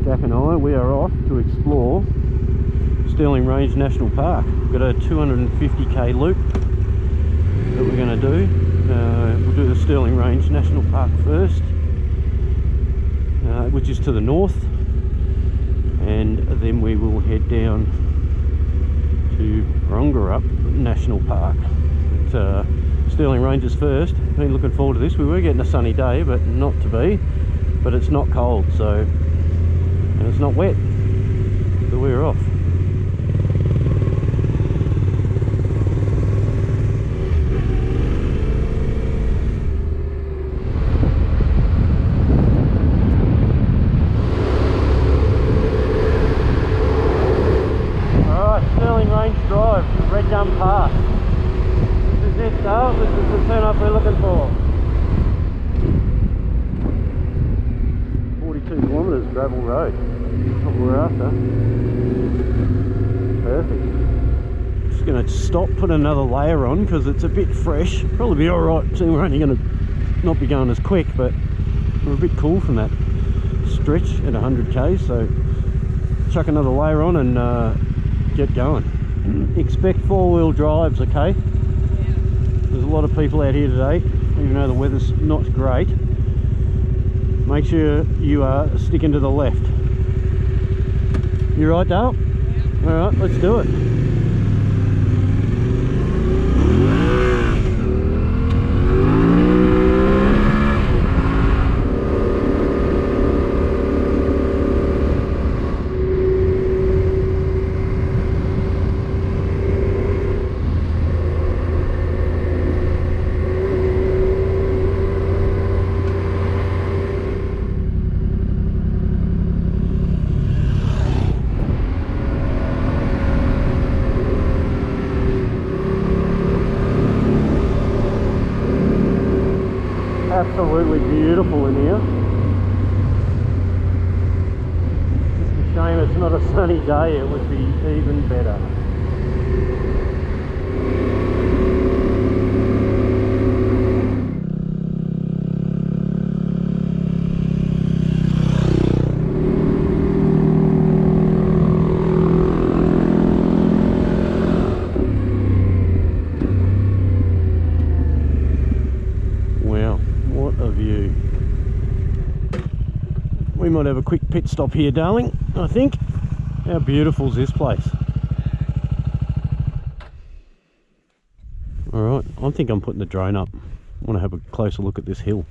Jack and I, we are off to explore Stirling Range National Park. We've got a 250k loop that we're going to do. We'll do the Stirling Range National Park first, which is to the north, and then we will head down to Porongurup National Park. But, Stirling Range is first. Been looking forward to this. We were getting a sunny day, but not to be. But it's not cold, so, and it's not wet, so we're off. Red Gum Pass. This is it, though. This is the turn up we're looking for. 42 kilometres gravel road. That's what we're after. Perfect. Just going to stop, put another layer on because it's a bit fresh. Probably be alright. So we're only going to not be going as quick, but we're a bit cool from that stretch at 100k. So chuck another layer on and get going. Expect four-wheel drives, okay? Yeah. There's a lot of people out here today, even though the weather's not great. Make sure you are sticking to the left. You right, Dale? Yeah. Alright, let's do it. Absolutely beautiful in here. It's a shame it's not a sunny day, it would be even better. We might have a quick pit stop here, darling, I think. How beautiful is this place? Alright, I think I'm putting the drone up. I want to have a closer look at this hill.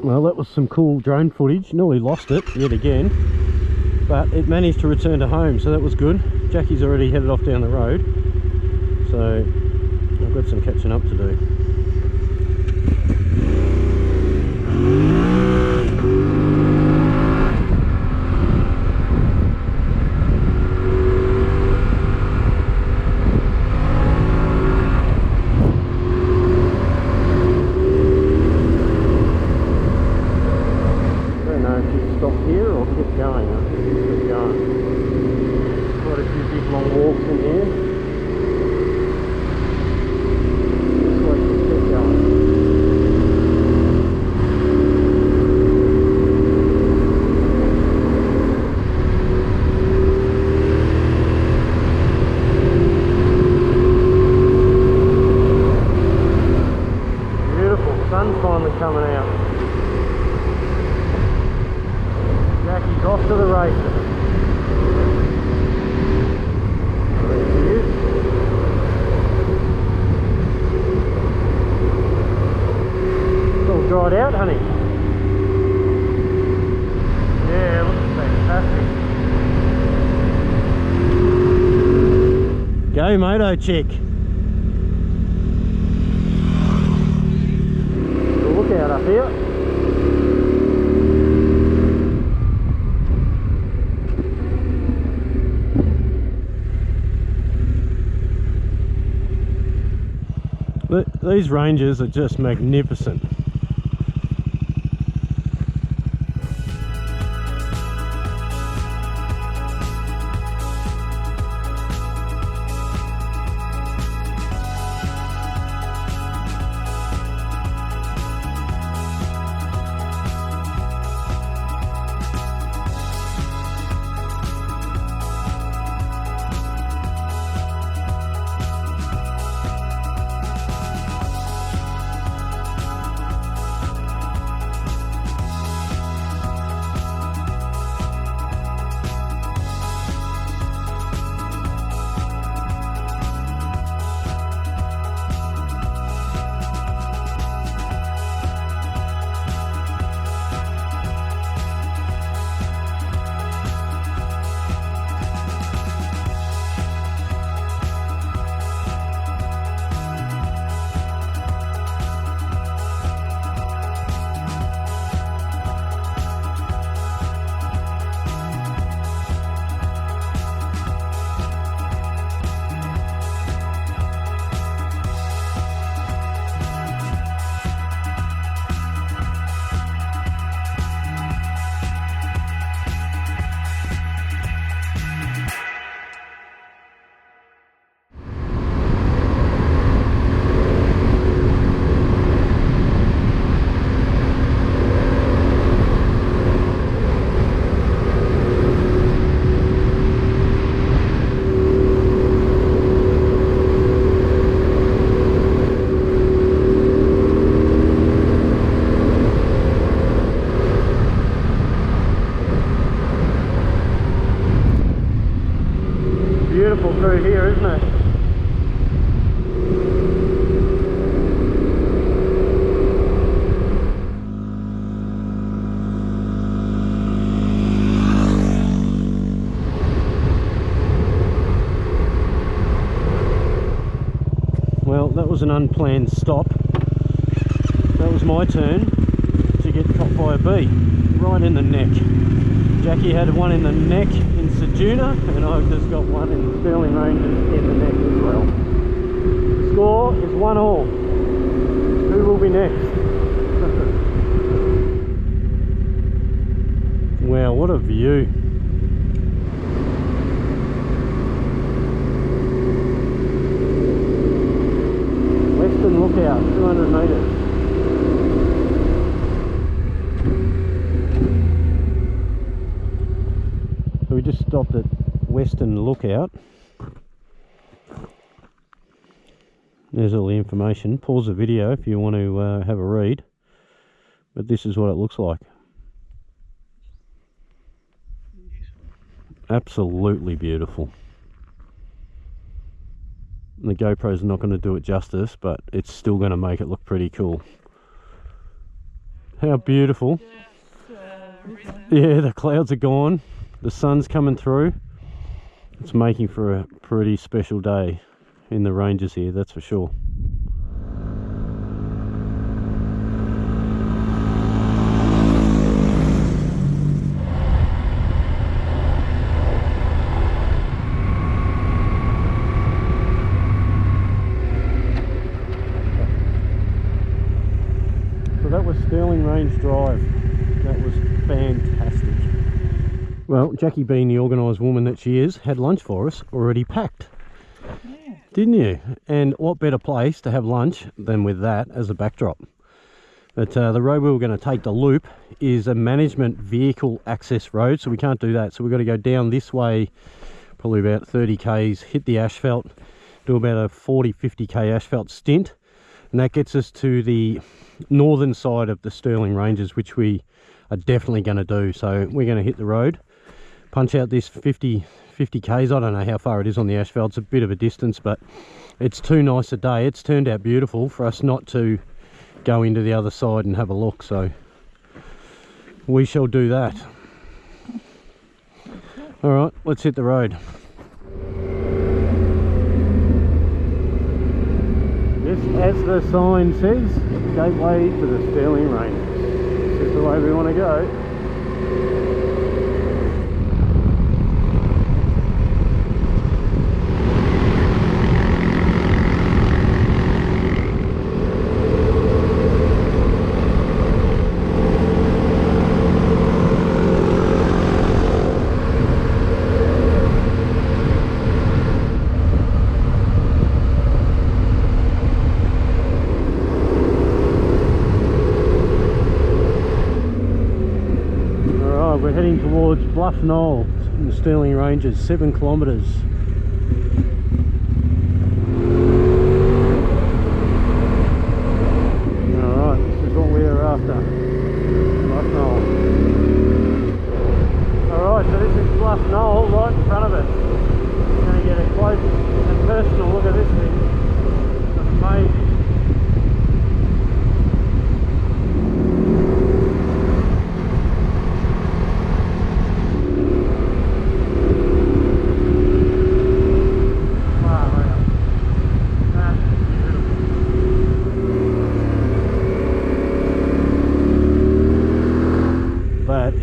Well, that was some cool drone footage. Nearly lost it yet again, but it managed to return to home, so that was good. Jackie's already headed off down the road, so I've got some catching up to do. Long walks in here. Just like to keep going. to the races. There she is. It's all dried out, honey. Yeah, looks fantastic. Go moto chick. Look out up here. These ranges are just magnificent. Beautiful through here, isn't it? Well, that was an unplanned stop. That was my turn to get caught by a bee, right in the neck. Jackie had one in the neck in Ceduna, and I've just got one in Stirling Range in the neck as well. The score is 1-all. Who will be next? Wow, what a view. Western Lookout, 200 metres. We just stopped at Western Lookout. There's all the information. Pause the video if you want to have a read. But this is what it looks like. Absolutely beautiful. The GoPro's not going to do it justice, but it's still going to make it look pretty cool. How beautiful. Yeah, the clouds are gone. The sun's coming through. It's making for a pretty special day in the ranges here, that's for sure. So that was Stirling Range Drive. That was fantastic. Well, Jackie, being the organised woman that she is, had lunch for us already packed. Yeah. Didn't you? And what better place to have lunch than with that as a backdrop? But the road we were going to take, the loop, is a management vehicle access road, so we can't do that. So we've got to go down this way, probably about 30 k's, hit the asphalt, do about a 40-50 k asphalt stint, and that gets us to the northern side of the Stirling Ranges, which we are definitely going to do. So we're going to hit the road punch out this 50 k's. I don't know how far it is on the asphalt. It's a bit of a distance, but it's too nice a day. It's turned out beautiful for us not to go into the other side and have a look, so we shall do that. All right, let's hit the road. This, as the sign says, gateway to the Stirling Range. This is the way we want to go. We're heading towards Bluff Knoll in the Stirling Ranges, 7 kilometres. Alright, this is what we are after. Bluff Knoll. Alright, so this is Bluff Knoll right in front of us. We're going to get a close and personal look at this thing. That's amazing.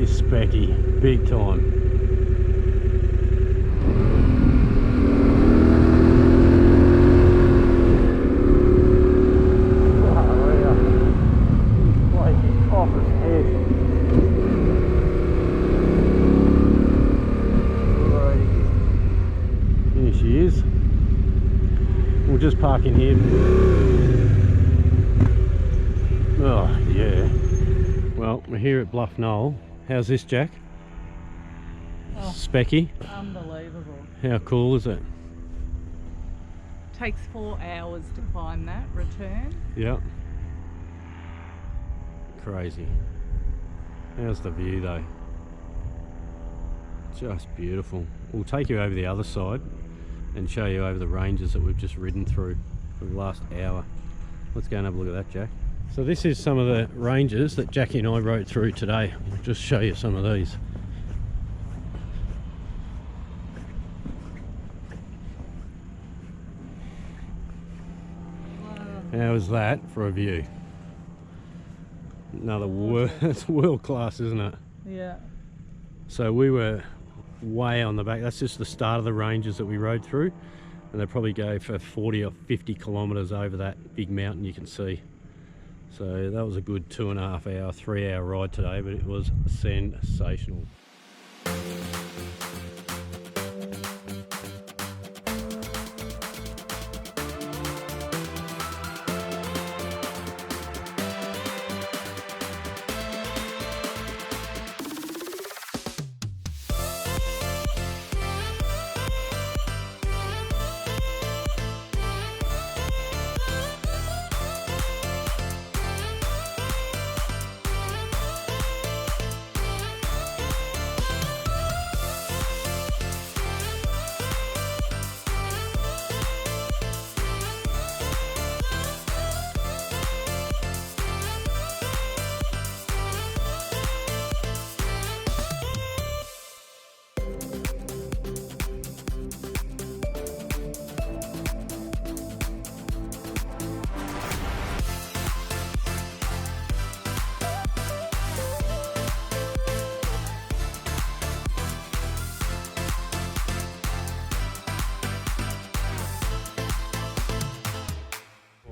Specky, big time. Here she is. We'll just park in here. Oh yeah. Well, we're here at Bluff Knoll. How's this, Jack? Oh, specky? Unbelievable. How cool is it? Takes 4 hours to climb that, return. Yeah. Crazy. How's the view though? Just beautiful. We'll take you over the other side and show you over the ranges that we've just ridden through for the last hour. Let's go and have a look at that, Jack. So this is some of the ranges that Jackie and I rode through today. I'll just show you some of these. Wow. How is that for a view? Another it's world class, isn't it? Yeah. So we were way on the back. That's just the start of the ranges that we rode through, and they probably go for 40 or 50 kilometres over that big mountain you can see. So that was a good 2.5 hour, 3 hour ride today, but it was sensational.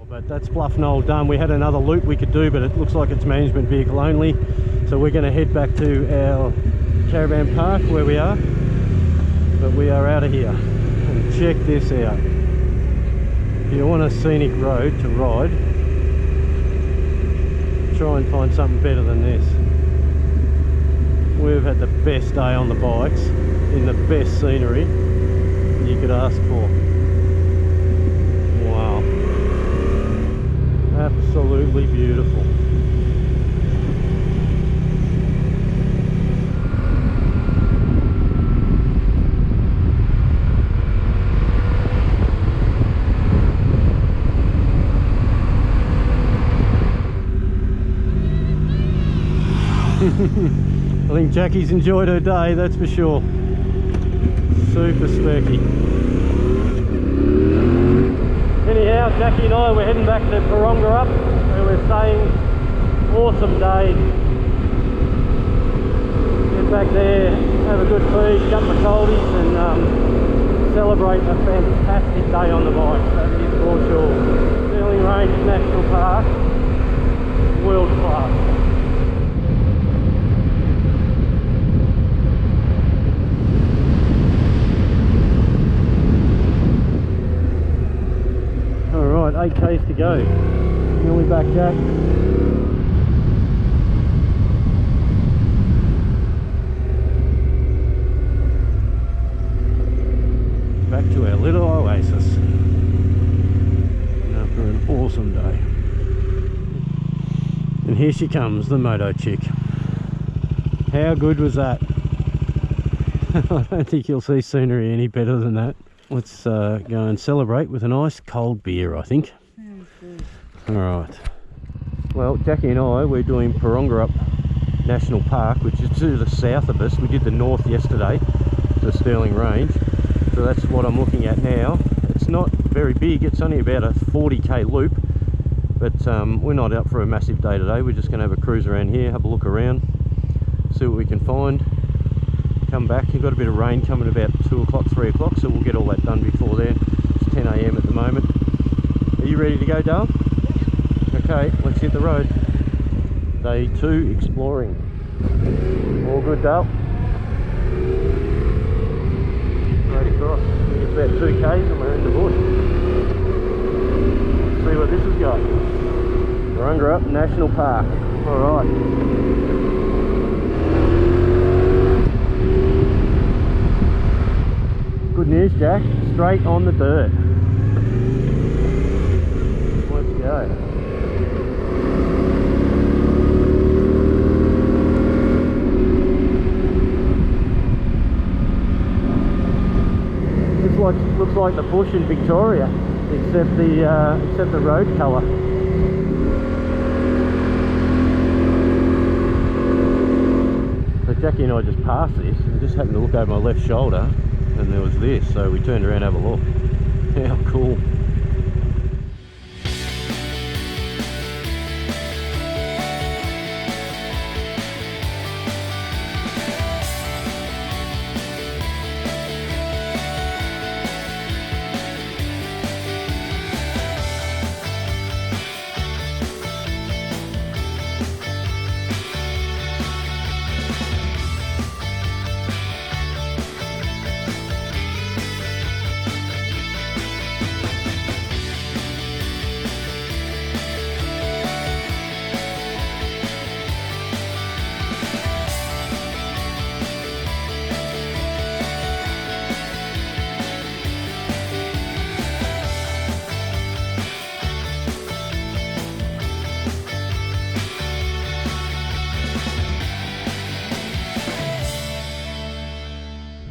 But that's Bluff Knoll done. We had another loop we could do, but it looks like it's management vehicle only. So we're going to head back to our caravan park where we are. But we are out of here. And check this out. If you want a scenic road to ride, try and find something better than this. We've had the best day on the bikes in the best scenery you could ask for. Wow. Absolutely beautiful. I think Jackie's enjoyed her day, that's for sure. Super specky. Anyhow, Jackie and I, we're heading back to Porongurup, where we're staying. Awesome day. Get back there, have a good feed, jump the coldies, and celebrate a fantastic day on the bike. That is for sure. Stirling Range National Park, world class. Alright, 8k's to go. Nearly back, Jack. Back to our little oasis. And after an awesome day. And here she comes, the moto chick. How good was that? I don't think you'll see scenery any better than that. Let's go and celebrate with a nice cold beer, I think. Alright. Well, Jackie and I, we're doing Porongurup National Park, which is to the south of us. We did the north yesterday, the Stirling Range. So that's what I'm looking at now. It's not very big, it's only about a 40k loop. But we're not out for a massive day today. We're just going to have a cruise around here, have a look around, see what we can find. Come back. You've got a bit of rain coming about 2 o'clock, 3 o'clock, so we'll get all that done before then. It's 10 AM at the moment. Are you ready to go, Dale? Okay, let's hit the road. Day 2 exploring. All good, Dale? Right across. It's about 2k's and we're in the bush. Let's see what this has got. Porongurup National Park. Alright. Good news, Jack. Straight on the dirt. Let's go. Looks like the bush in Victoria, except the road colour. So Jackie and I just passed this, and just happened to look over my left shoulder, and there was this, so we turned around and have a look. How cool.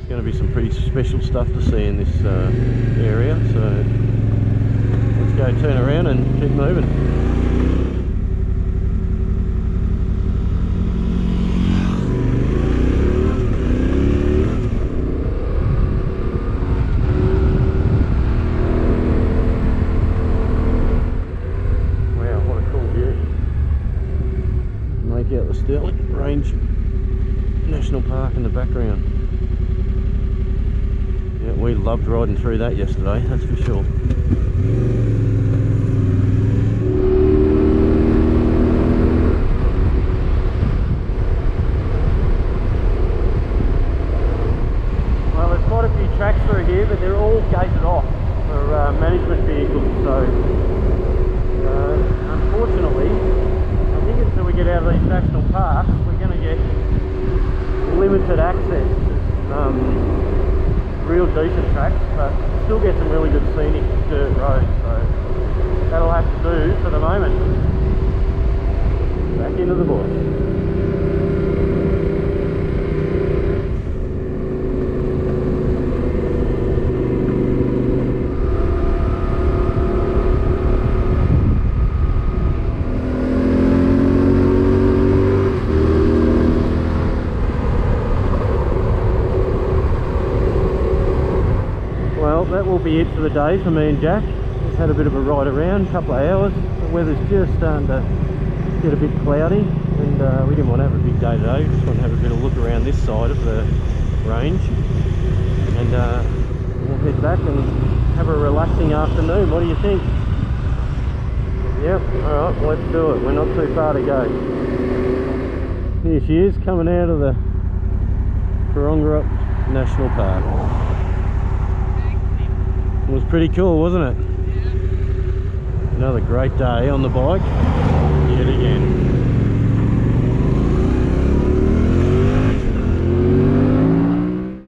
Going to be some pretty special stuff to see in this area, so let's go turn around and keep moving. Wow, what a cool view. Make out the Stirling Range National Park in the background. Yeah, we loved riding through that yesterday, that's for sure. Well, there's quite a few tracks through here, but they're all gated off for management vehicles, so unfortunately, I think until we get out of these national parks, we're going to get limited access to real decent tracks, but still get some really good scenic dirt roads, so that'll have to do for the moment. Back into the bush. that will be it for the day for me and Jack. We've had a bit of a ride around, a couple of hours. The weather's just starting to get a bit cloudy, and we didn't want to have a big day today. We just want to have a bit of look around this side of the range, and we'll head back and have a relaxing afternoon. What do you think? Yep, alright, let's do it. We're not too far to go. Here she is, coming out of the Porongurup National Park. It was pretty cool, wasn't it? Yeah. Another great day on the bike.